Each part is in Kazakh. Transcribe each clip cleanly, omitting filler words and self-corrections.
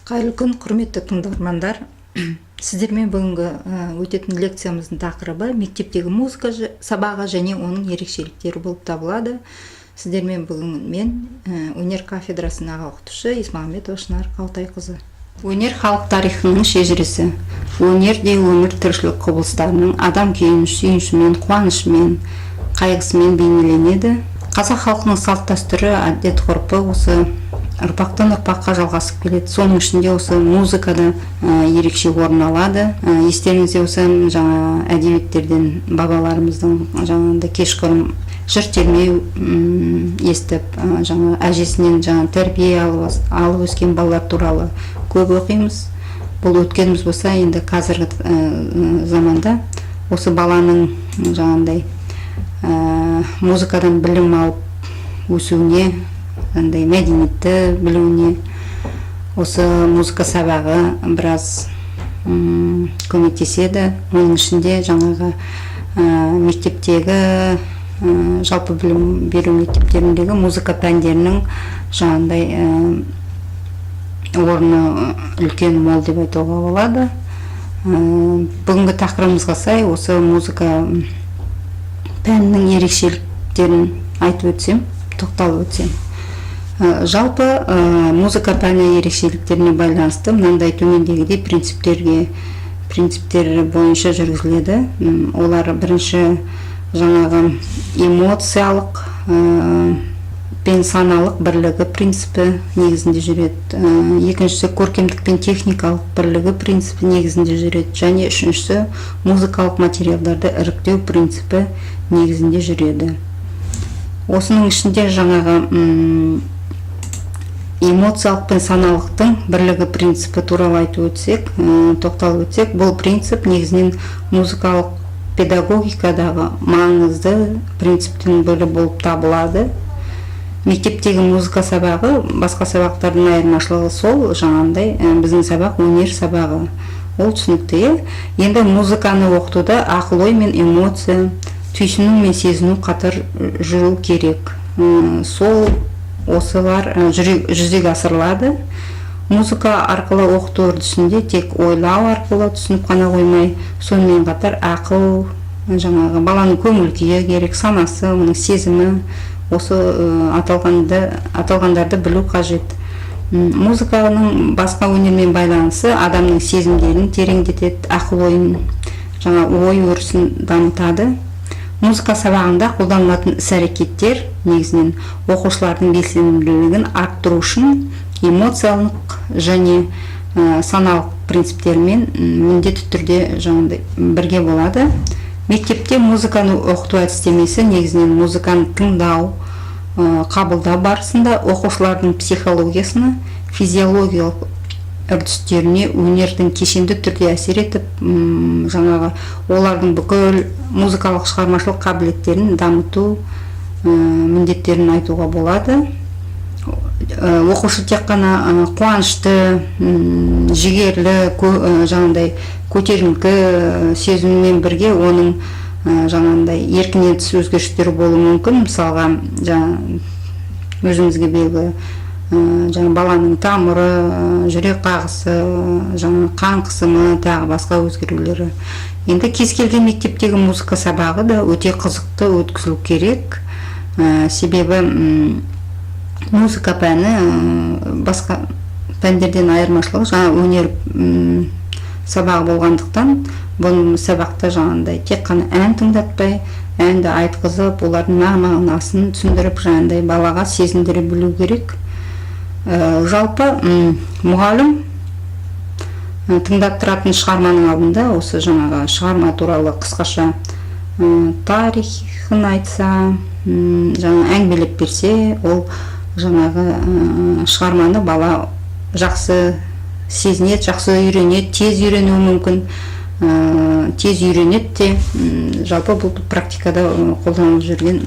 Кайырлы күн, құрметті тыңдармандар. Сіздермен бүгінгі өтетін лекциямыздың тақырыбы мектептегі музыка сабағы және оның ерекшеліктері болып табылады. Сіздермен бүгін мен өнер кафедрасының аға оқытушы Исмағамбетова Шынар Қалтайқызы. Өнер халық тарихының шежіресі. Өнер де өмір тіршілік құбылыстарының адам күйін сүйінішімен, қуанышымен, қайғысымен бейнеленеді. Қазақ халқының салт дәстүрі, әдет ғұрпы осы ұрпақтан ұрпаққа жалғасып келеді. Соның ішінде осы музыкада ерекше орын алады. Естеріңізде осы жаңа әдебиеттерден бабаларымыздың жаңағындай кешқұрым жыр термеу естіп, жаңа әжесінен жаңа тәрбие алып өскен балалар туралы көп оқимыз. Бұл өткеніміз болса, енді қазіргі заманда осы баланың жаңағындай музыкадан білім алып өсуіне, мәдениетті білуіне осы музыка сабағы біраз көмектеседі. Оның ішінде жаңағы мектептегі жалпы білім беру мектептеріндегі музыка пәндерінің жаңағындай орны үлкен мол деп айтуға болады. Бүгінгі тақырыбымызға сай осы музыка пәнінің ерекшеліктерін айтып өтсем, тоқталып өтсем. Жалпы музыка пәні ерекшеліктеріне байланысты мынандай төмендегідей принциптер бойынша жүргізіледі. Олар бірінші жаңағы эмоциялық пен саналық бірлігі принципі негізінде жүреді. Екіншісі көркемдік пен техникалық бірлігі принципі негізінде жүреді. Және үшіншісі музыкалық материалдарды іріктеу принципі негізінде жүреді. Осының ішінде жаңағы эмоциялық пен саналықтың бірлігі принципі туралы айтып өтсек, тоқталып өтсек, бұл принцип негізінен музыкалық педагогикадағы маңызды принциптің бірі болып табылады. Мектептегі музыка сабағы басқа сабақтардың айырмашылығы сол, жаңағындай біздің сабақ өнер сабағы. Ол түсінікті. Енді музыканы оқытуда ақыл ой мен эмоция, түйсіну мен сезіну қатар жүру керек. Сол осылар жүзеге асырылады. Музыка арқылы оқыту үрдісінде тек ойлау арқылы түсініп қана қоймай, сонымен қатар ақыл, жаңағы баланың көңіл күйі керек, санасы, оның сезімі, осы аталғандарды білу қажет. Музыканың басқа өнермен байланысы адамның сезімдерін тереңдетеді, ақыл ойын, жаңа ой өрісін дамытады. Музыка сабағында қолданылатын іс-әрекеттер негізінен оқушылардың белсенділігін арттыру үшін эмоциялық және саналық принциптермен міндетті түрде жаңағыдай бірге болады. Мектепте музыканы оқыту әдістемесі негізінен музыканы тыңдау, қабылдау барысында оқушылардың психологиясына, физиологиялық үрдістеріне өнердің кешенді түрде әсер етіп, жаңағы олардың бүкіл музыкалық шығармашылық қабілеттерін дамыту міндеттерін айтуға болады. Оқушы тек қана қуанышты, жігерлі, жаңағындай көтеріңкі сезіммен бірге оның жаңағындай еркінен тыс өзгерістері болуы мүмкін. Мысалға, өзіңізге белгілі баланың тамыры, жүрек қағысы, қан қысымы, тағы басқа өзгерулері. Енді кез келген мектептегі музыка сабағы да өте қызықты өткізілу керек. Себебі музыка пәні басқа пәндерден айырмашылығы жаңа өнер сабағы болғандықтан, бұл сабақта жаңағындай тек қана ән тыңдатпай, әнді айтқызып, олардың мағынасын түсіндіріп, жаңағындай балаға сезіндіре білу керек. Жалпы мұғалім тыңдаттыратын шығарманың алдында осы жаңағы шығарма туралы қысқаша тарихын айтса, жаңа әңгімелеп берсе, ол жаңағы шығарманы бала жақсы сезінеді, жақсы үйренеді, тез үйренуі мүмкін, тез үйренеді де, жалпы бұл практикада қолданылып жүрген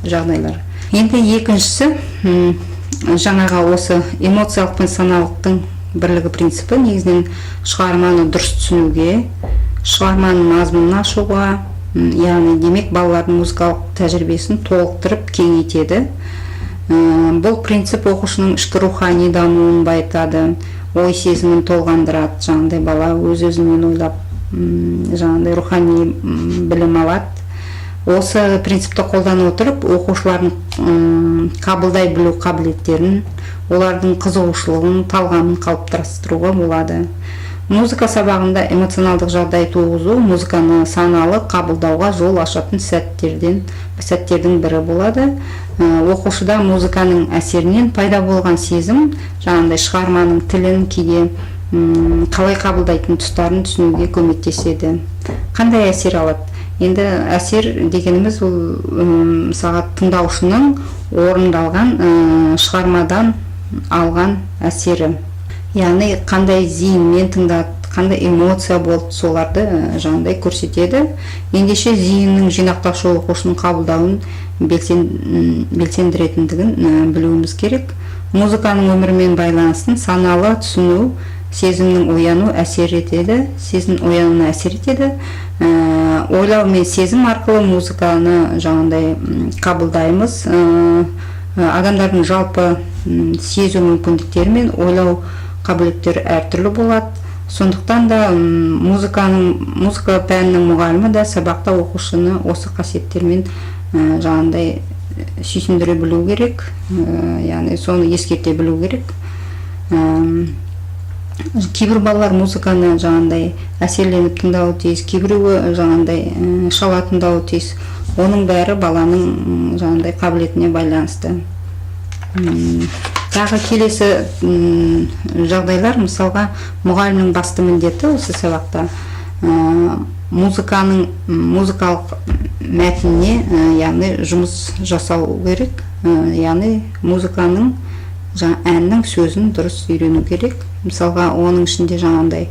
жағдайлар. Енді екіншісі, жаңағы осы эмоциялық пен саналықтың бірлігі принципі негізінен шығарманы дұрыс түсінуге, шығарманың мазмұнын ашуға, яғни демек балалардың музыкалық тәжірибесін толықтырып кеңейтеді. Бұл принцип оқушының ішкі рухани дамуын байытады, ой сезімін толғандырады, жаңағыдай бала өз-өзімен ойлап, жаңағыдай рухани білім алады. Осы принципті қолдана отырып, оқушылардың қабылдай білу қабілеттерін, олардың қызығушылығын, талғамын қалыптастыруға болады. Музыка сабағында эмоционалдық жағдай туғызу музыканы саналы қабылдауға жол ашатын сәттердің бірі болады. Оқушыда музыканың әсерінен пайда болған сезім, жаңағыдай шығарманың тілін, кейде қалай қабылдайтын тұстарын түсінуге көмектеседі. Қандай әсер алады? Енді әсер дегеніміз ол мысалға тыңдаушының орындалған шығармадан алған әсері. Яғни қандай зейінмен тыңдады, қандай эмоция болды, соларды жаңағыдай көрсетеді. Ендеше зейіннің жинақтаушы оқушының қабылдауын белсендіретіндігін білуіміз керек. Музыканың өмірмен байланысын саналы түсіну сезімнің ояну әсер етеді, сезім оянуына әсер етеді. Ойлау мен сезім арқылы музыканы жаңағыдай қабылдаймыз. Адамдардың жалпы сезу мүмкіндіктері мен ойлау қабілеттері әртүрлі болады. Сондықтан да музыка пәнінің мұғалімі да сабақта оқушыны осы қасиеттермен жаңағыдай сүйсіндіре білу керек, яғни соны ескерте білу керек. Кейбір балалар музыканы жаңағыдай әсерленіп тыңдауы тиіс, кейбіреуі жаңағыдай шала тыңдауы тиіс. Оның бәрі баланың жаңағыдай қабілетіне байланысты. Тағы келесі жағдайлар, мысалға мұғалімнің басты міндеті осы сабақта музыкалық мәтініне, яғни жұмыс жасау керек, яғни музыканың әннің сөзін дұрыс үйрену керек. Мысалға оның ішінде жаңағыдай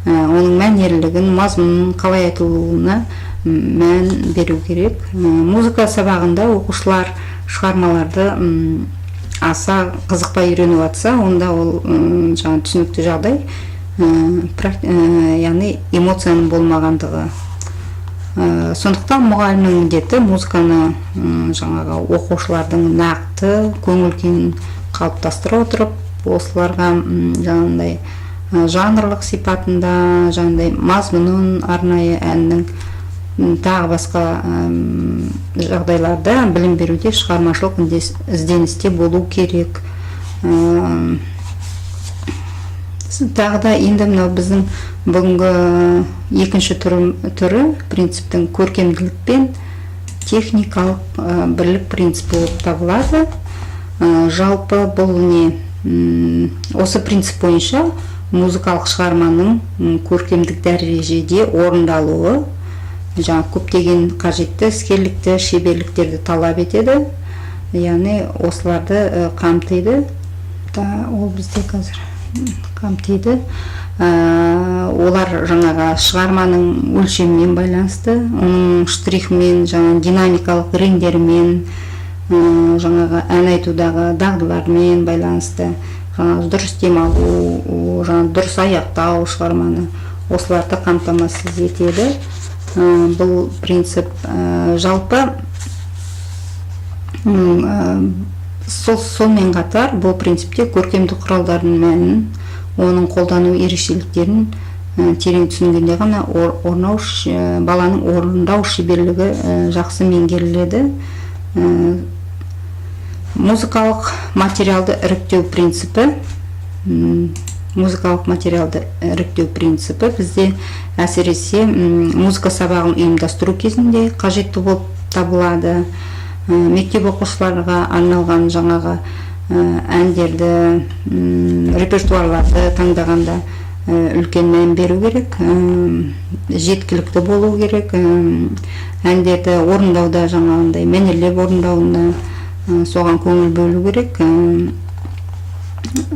оның мәнерлілігін, мазмұнын, қалай айтылуына мән беру керек. Музыка сабағында оқушылар шығармаларды аса қызықпай үйреніп жатса, онда ол жаңа түсінікті жағдай, яғни эмоцияның болмағандығы. Сондықтан мұғалімнің міндеті музыканы жаңағы оқушылардың нақты көңіл-күйін қалыптастыра отырып, осыларға жаңағыдай жанрлық сипатында, жаңағыдай мазмұнын, арнайы әннің тағы басқа жағдайларда білім беруде шығармашылық ізденісте болу керек. Тағы да енді мынау біздің бүгінгі екінші түрі принциптің көркемділік пен техникалық бірлік принципі болып табылады. Жалпы бұл не? Осы принцип бойынша музыкалық шығарманың көркемдік дәрежеде орындалуы жаңа көптеген қажетті іскерлікті, шеберліктерді талап етеді, яғни осыларды қамтиды. Ол бізде қазір қамтиды. Олар жаңаға шығарманың өлшемімен байланысты, оның штрихмен, жаңа динамикалық реңдерімен, жаңаға ән айтудағы дағдылармен байланысты, жаңа дұрыс демалу, жаңа дұрыс аяқтау шығарманы, осыларды қамтамасыз етеді. Бұл принцип жалпы сонымен қатар бұл принципте көркемдік құралдардың мәнін, оның қолдану ерекшеліктерін терең түсінгенде ғана баланың орындау шеберлігі жақсы меңгеріледі. Музыкалық материалды іріктеу принципі бізде әсіресе музыка сабағын ұйымдастыру кезінде қажетті болып табылады. Мектеп оқушыларға арналған жаңағы әндерді, репертуарларды таңдағанда үлкен мән беру керек, жеткілікті болу керек. Әндерді орындауда жаңағындай мәнерлеп орындауына соған көңіл бөлу керек.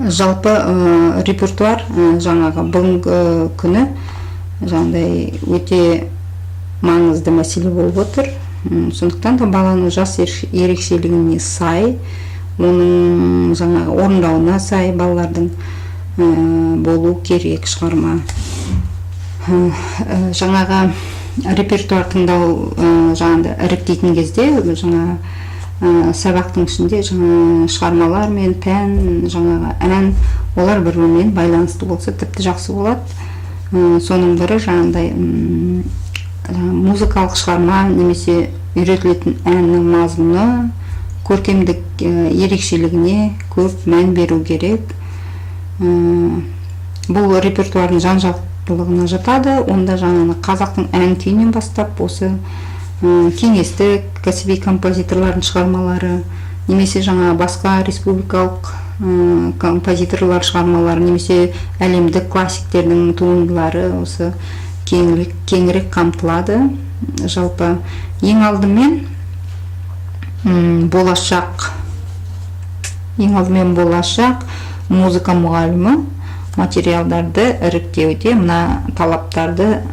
Жалпы репертуар жаңағы бүгінгі күні жаңағыдай өте маңызды мәселе болып отыр. Сондықтан да баланың жас ерекшелігіне сай, оның жаңағы орындауына сай балалардың болу керек шығарма. Жаңағы репертуар тыңдау жаңағыдай іріктейтін кезде жаңа сабақтың ішінде жаңа шығармалар мен пән, жаңағы ән, олар бір-бірімен байланысты болса тіпті жақсы болады. Соның бірі жаңағыдай музыкалық шығарма немесе үйретілетін әннің мазмұны, көркемдік ерекшелігіне көп мән беру керек. Бұл репертуардың жан-жақтылығына жатады. Онда жаңағы қазақтың ән күйінен бастап осы кеңестік кәсіби композиторлардың шығармалары, немесе жаңа басқа республикалық композиторлар шығармалары, немесе әлемдік классиктердің туындылары осы кеңірек қамтылады. Жалпы ең алдымен болашақ музыка мұғалімі материалдарды іріктеуде мына талаптарды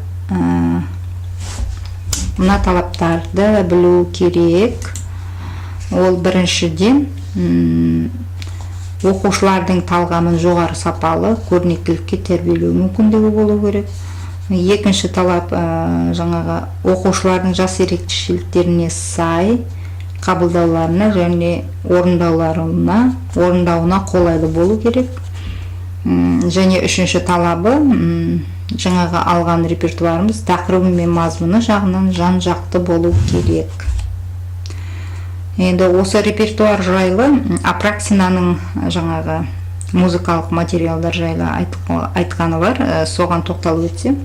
білу керек. Ол біріншіден оқушылардың талғамын жоғары сапалы көрнектілікке тәрбиелеу мүмкіндігі болу керек. Екінші талап жаңағы оқушылардың жас ерекшеліктеріне сай қабылдауларына және орындауына қолайлы болу керек. Және үшінші талабы жаңағы алған репертуарымыз тақырыбы мен мазмұны жағынан жан-жақты болу керек. Енді осы репертуар жайлы Апраксинаның жаңағы музыкалық материалдар жайлы айтқаны бар, соған тоқталып өтсем.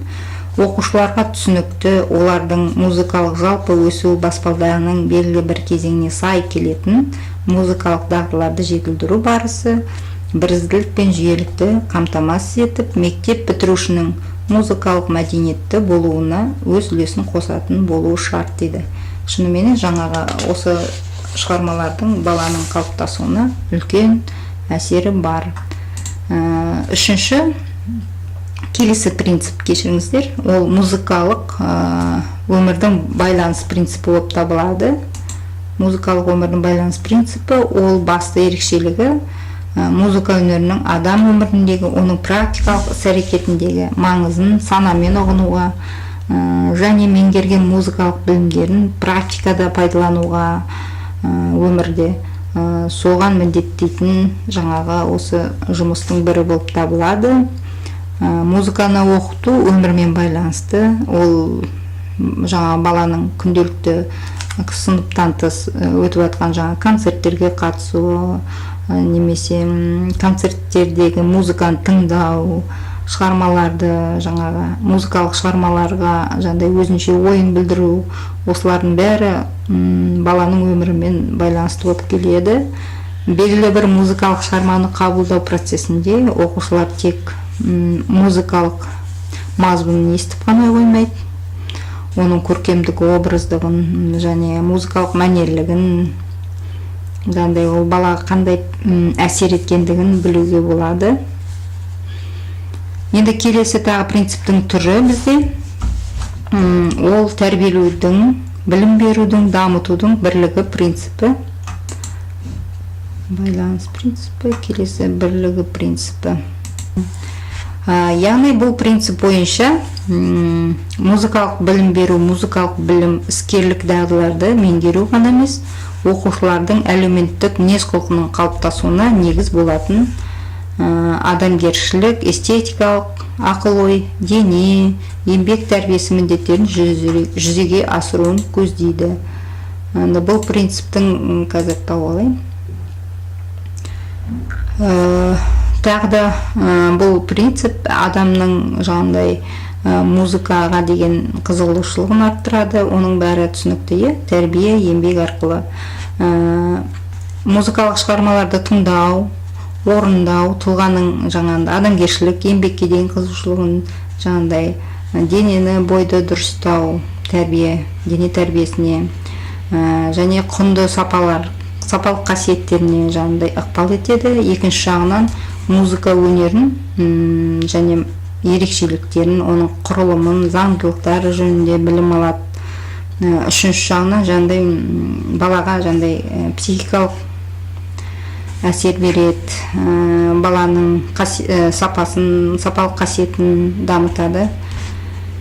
Оқушыларға түсінікті, олардың музыкалық жалпы өсу баспалдағының белгілі бір кезеңіне сай келетін музыкалық дағдыларды жетілдіру барысы бірізділік пен жүйелікті қамтамасыз етіп, мектеп бітірушінің музыкалық мәдениетті болуына өз үлесін қосатын болуы шарт дейді. Шынымен жаңағы осы шығармалардың баланың қалыптасуына үлкен әсері бар. Үшінші, келесі принцип, кешіріңіздер, ол музыкалық өмірдің байланыс принципі болып табылады. Музыкалық өмірдің байланыс принципі ол басты ерекшелігі музыка өнерінің адам өміріндегі, оның практикалық іс-әрекетіндегі маңызын санамен ұғынуға және меңгерген музыкалық білімдерін практикада пайдалануға өмірде соған міндеттейтін жаңағы осы жұмыстың бірі болып табылады. Музыканы оқыту өмірмен байланысты, ол жаңа баланың күнделікті сыныптан тыс өтіп жатқан жаңа концерттерге қатысу, немесе концерттердегі музыканы тыңдау, шығармаларды жаңағы музыкалық шығармаларға жаңағыдай өзінше ойын білдіру, осылардың бәрі баланың өмірімен байланысты болып келеді. Белгілі бір музыкалық шығарманы қабылдау процесінде оқушылар тек музыкалық мазмұнын естіп қана қоймайды, оның көркемдік образдығын және музыкалық мәнерлігін, жаңағыдай ол балаға қандай әсер еткендігін білуге болады. Енді келесі тағы принциптің түрі бізде ол тәрбиелеудің, білім берудің, дамытудың бірлігі принципі. Байланыс принципі, келесі бірлігі принципі. Яғни бұл принцип бойынша музыкалық білім беру, музыкалық білім іскерлік дағдыларды меңгеру ғана емес, оқушылардың әлеуметтік мінез-құлқының қалыптасуына негіз болатын адамгершілік, эстетикалық, ақыл-ой, дене, еңбек тәрбиесі міндеттерін жүзеге асыруын көздейді. Бұл принциптің қазір тауып тағы да бұл принцип адамның жаңағыдай музыкаға деген қызығушылығын арттырады. Оның бәрі түсінікті, тәрбие, еңбек арқылы. Музыкалық шығармаларды тыңдау, орындау, тұлғаның жаңағыдай адамгершілік, еңбекке деген қызығушылығын, жаңағыдай денені, бойды дұрыстау, тәрбие, дене тәрбиесіне және құнды сапалық қасиеттеріне жаңағыдай ықпал етеді. Екінші жағынан музыка өнерін және ерекшеліктерін, оның құрылымын, заңдылықтары жөнінде білім алады. Үшінші жағынан жаңағыдай балаға жаңағыдай психикалық әсер береді, баланың сапалық қасиетін дамытады.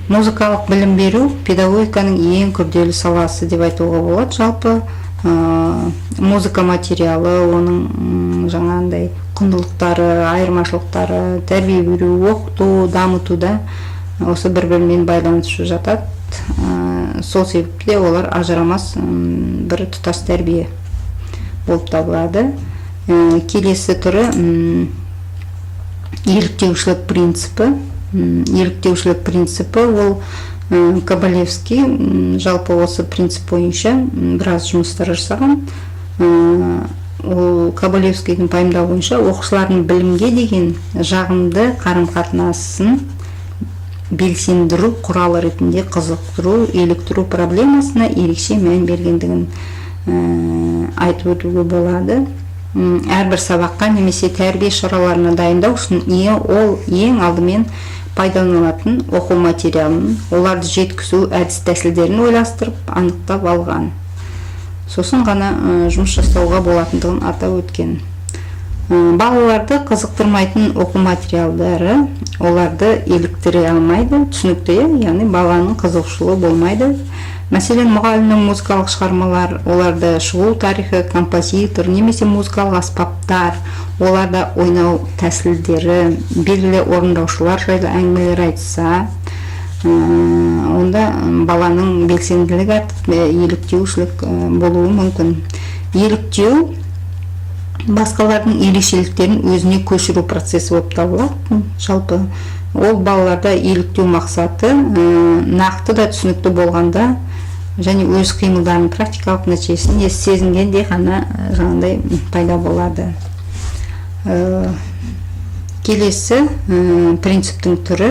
Музыкалық білім беру педагогиканың ең күрделі саласы деп айтуға болады. Жалпы музыка материалы, оның жаңағындай құндылықтары, айырмашылықтары, тәрбие беру, оқыту, дамытуда осы бір-бірімен байланысып жатады. Сол себепті олар ажырамас бір тұтас тәрбие болып табылады. Келесі түрі еліктеушілік принципі. Еліктеушілік принципі ол Кабалевский жалпы осы принцип бойынша біраз жұмыстар жасаған. Ол Кабалевскийдің пайымдауы бойынша оқушылардың білімге деген жағымды қарым-қатынасын белсендіру құралы ретінде қызықтыру, еліктіру проблемасына ерекше мән бергендігін айтып өтуге болады. Әрбір сабаққа немесе тәрбие шараларына дайындау үшін ол ең алдымен пайдаланылатын оқу материалын, оларды жеткізу әдіс тәсілдерін ойластырып, анықтап алған. Сосын ғана жұмыс жасауға болатындығын атап өткен. Балаларды қызықтырмайтын оқу материалдары оларды еліктіре алмайды, түсінікті, яғни баланың қызығушылығы болмайды. Мәселен, мұғалімнің музыкалық шығармалар, оларды шығу тарихы, композитор немесе музыкалық аспаптар, оларда ойнау тәсілдері, белгілі орындаушылар жайлы әңгімелер айтса, онда баланың белсенділігі артып, еліктеушілік болуы мүмкін. Еліктеу басқалардың ерекшеліктерін өзіне көшіру процесі болып табылады. Жалпы ол балаларда еліктеу мақсаты нақты да түсінікті болғанда және өз қимылдарының практикалық нәтижесін сезінгенде ғана жаңағыдай пайда болады. Келесі принциптің түрі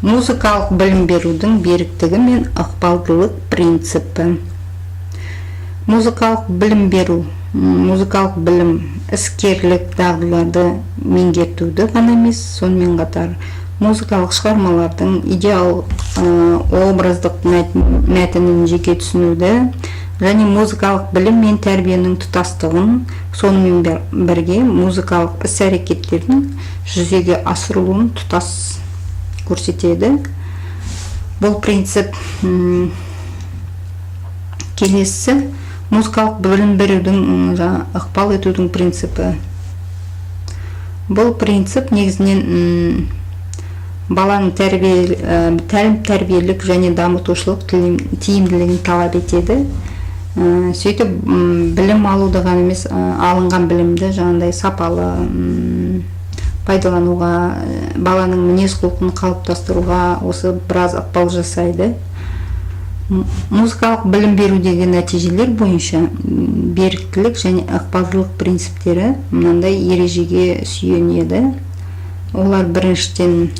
музыкалық білім берудің беріктігі мен ықпалдылық принципі. Музыкалық білім беру, музыкалық білім іскерлік дағдыларды меңгертуді ғана емес, сонымен қатар музыкалық шығармалардың идеал образдық мәтінін жеке түсінуді және музыкалық білім мен тәрбиенің тұтастығын, сонымен бірге музыкалық іс-әрекеттердің жүзеге асырылуын тұтас көрсетеді. Бұл принцип. Келесі музыкалық білім берудің ықпал етудің принципі. Бұл принцип негізінен баланың тәрбиелік және дамытушылық тиімділігін талап етеді. Сөйтіп білім алуды ғана емес, алынған білімді жаңағыдай сапалы пайдалануға, баланың мінез-құлқын қалыптастыруға осы біраз ықпал жасайды. Музыкалық білім берудегі нәтижелер бойынша беріктілік және ықпалдылық принциптері мынандай ережеге сүйенеді. Олар біріншіден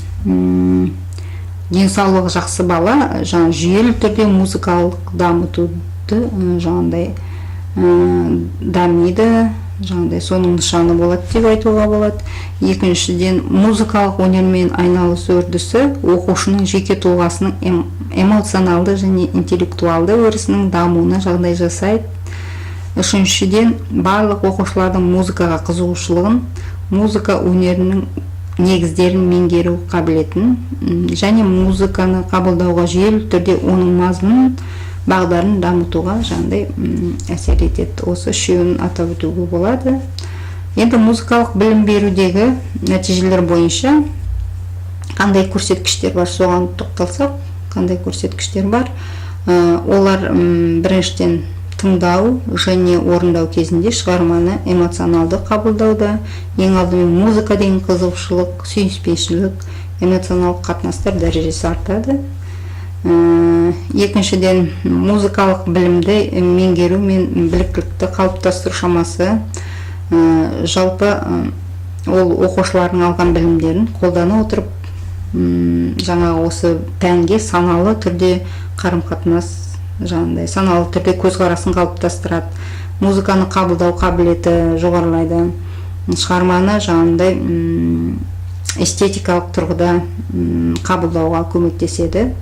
денсаулығы жақсы бала жүйелі түрде музыкалық дамытуды жаңағыдай дамиды, жаңағыдай соның нышаны болады деп айтуға болады. Екіншіден, музыкалық өнермен айналысу үрдісі оқушының жеке тұлғасының эмоционалды және интеллектуалды өрісінің дамуына жағдай жасайды. Үшіншіден, барлық оқушылардың музыкаға қызығушылығын, музыка өнерінің негіздерін меңгеру қабілетін және музыканы қабылдауға жүйелі түрде оның мазмұнын, бағдарын дамытуға жаңағыдай әсер етеді. Осы үшеуін атап өтуге болады. Енді музыкалық білім берудегі нәтижелер бойынша қандай көрсеткіштер бар, соған тоқталсақ, қандай көрсеткіштер бар? Олар біріншіден тыңдау және орындау кезінде шығарманы эмоционалды қабылдауда, ең алдымен музыка деген қызығушылық, сүйіспеншілік, эмоционалдық қатынастар дәрежесі артады. Екіншіден, музыкалық білімді меңгеру мен біліктілікті қалыптастыру шамасы. Жалпы ол оқушылардың алған білімдерін қолдана отырып, жаңағы осы пәнге саналы түрде қарым-қатынас, жаңағыдай саналы түрде көзқарасын қалыптастырады. Музыканы қабылдау қабілеті жоғарылайды. Шығарманы жаңағыдай эстетикалық тұрғыда қабылдауға көмектеседі.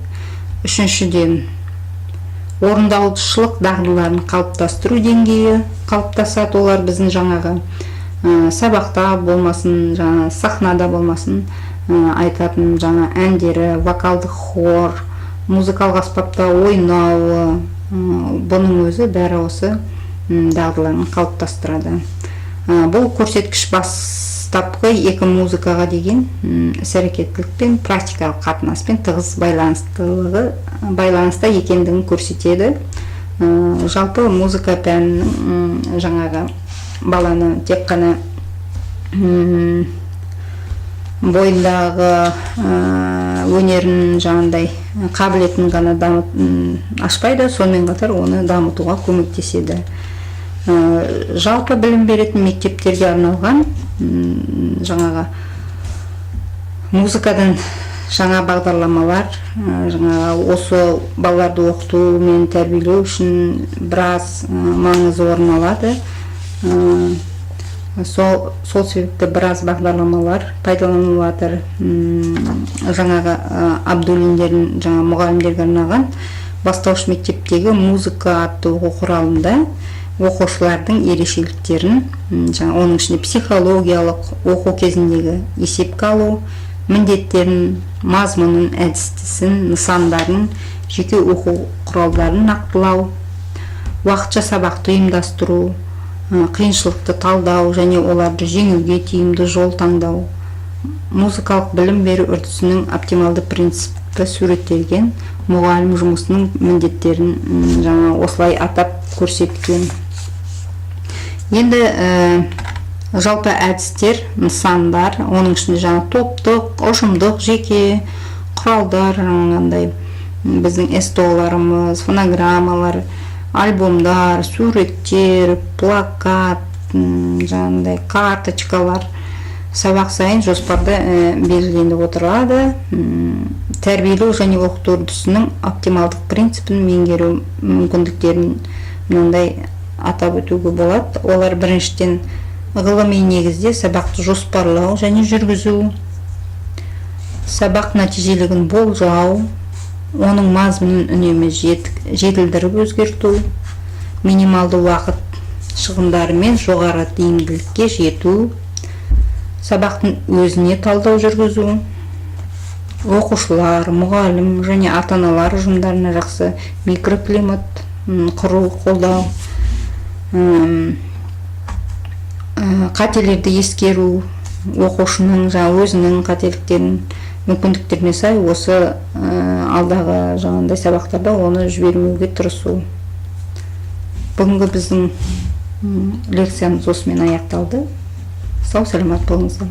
Үшіншіден, орындаушылық дағдыларын қалыптастыру деңгейі қалыптасады. Олар біздің жаңағы сабақта болмасын, жаңа сахнада болмасын, айтатын жаңа әндері, вокалдық хор, музыкалық аспапта ойнауы, Бұның өзі бәрі осы дағдыларын қалыптастырады. Бұл көрсеткіш бастапқы екі музыкаға деген іс-әрекеттілік пен практикалық қатынаспен тығыз байланыста екендігін көрсетеді. Жалпы музыка пәнінің жаңағы баланы тек қана бойындағы өнерін жаңағыдай қабілетін ғана ашпайды, сонымен қатар оны дамытуға көмектеседі. Жалпы білім беретін мектептерге арналған жаңағы музыкадан жаңа бағдарламалар, осы балаларды оқыту мен тәрбиелеу үшін біраз маңызы орын алады. Сол себепті біраз бағдарламалар пайдаланылады. Жаңағы Абдуллиндердің жаңа мұғалімдерге арналған бастауыш мектептегі музыка атты оқу құралында оқушылардың ерекшеліктерін, оның ішінде психологиялық оқу кезіндегі есепке алу, міндеттерін, мазмұнын, әдістісін, нысандарын, жеке оқу құралдарын нақтылау, уақытша сабақты ұйымдастыру, қиыншылықты талдау және оларды жеңуге тиімді жол таңдау, музыкалық білім беру үрдісінің оптималды принципі суреттелген мұғалім жұмысының міндеттерін жаңа осылай атап көрсеткен. Енді жалпы әдістер, нысандар, оның ішінде жаңа топтық, ұжымдық, жеке құралдар, біздің эстоларымыз, фонограммалар, альбомдар, суреттер, плакат, жаңағыдай карточкалар сабақ сайын жоспарда белгіленіп отырады. Тәрбиелеу және оқыту үрдісінің оптималдық принципін меңгеру мүмкіндіктерін мынандай атап өтуге болады. Олар біріншіден ғылыми негізде сабақты жоспарлау және жүргізу, сабақ нәтижелігін болжау, оның мазмұнын үнемі жетілдіріп өзгерту, минималды уақыт шығындарымен жоғары тиімділікке жету, сабақтың өзіне талдау жүргізу, оқушылар, мұғалім және ата-аналар ұжымдарына жақсы микроклимат құру, қолдау, қателерді ескеру, оқушының өзінің қателіктерін мүмкіндіктеріне сай осы алдағы жаңағындай сабақтарда оны жібермеуге тырысу. Бүгінгі біздің лекциямыз осымен аяқталды. Сау саламат болыңыздар.